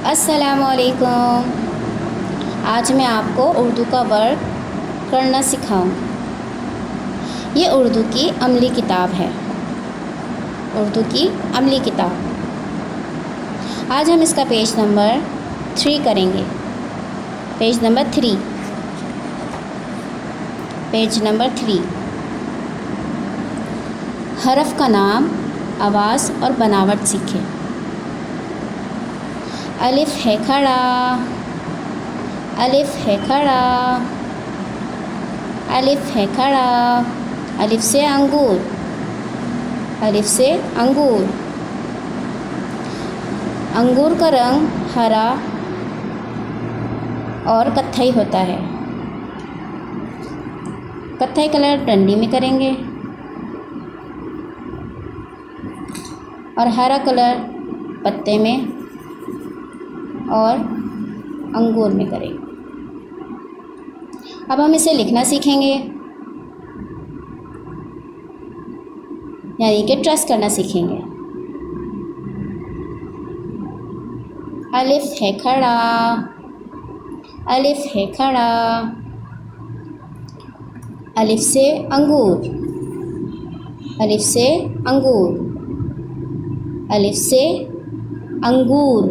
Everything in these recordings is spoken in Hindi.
अस्सलामुअलैकुम। आज मैं आपको उर्दू का वर्क करना सिखाऊं। ये उर्दू की अमली किताब है, उर्दू की अमली किताब। आज हम इसका पेज नंबर 3 करेंगे। Page number 3, page number 3। हरफ का नाम, आवाज़ और बनावट सीखें। अलिफ है खड़ा, अलिफ है खड़ा, अलिफ है खड़ा। अलिफ से अंगूर, अलिफ से अंगूर। अंगूर का रंग हरा और कत्थई होता है। कत्थई कलर डंडी में करेंगे और हरा कलर पत्ते में और अंगूर में करेंगे। अब हम इसे लिखना सीखेंगे, यानी कि ट्रेस करना सीखेंगे। अलिफ है खड़ा, अलिफ है खड़ा। अलिफ से अंगूर, अलिफ से अंगूर, अलिफ से अंगूर,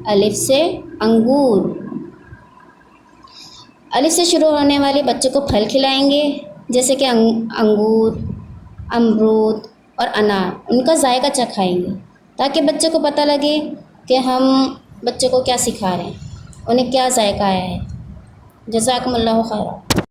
अलिफ से अंगूर। अलिफ से शुरू होने वाले बच्चों को फल खिलाएंगे, जैसे कि अंगूर, अमरूद और अनार। उनका जायका चखाएंगे ताकि बच्चों को पता लगे कि हम बच्चों को क्या सिखा रहे हैं, उन्हें क्या जायका आया है। जज़ाकुमुल्लाहु खैरा।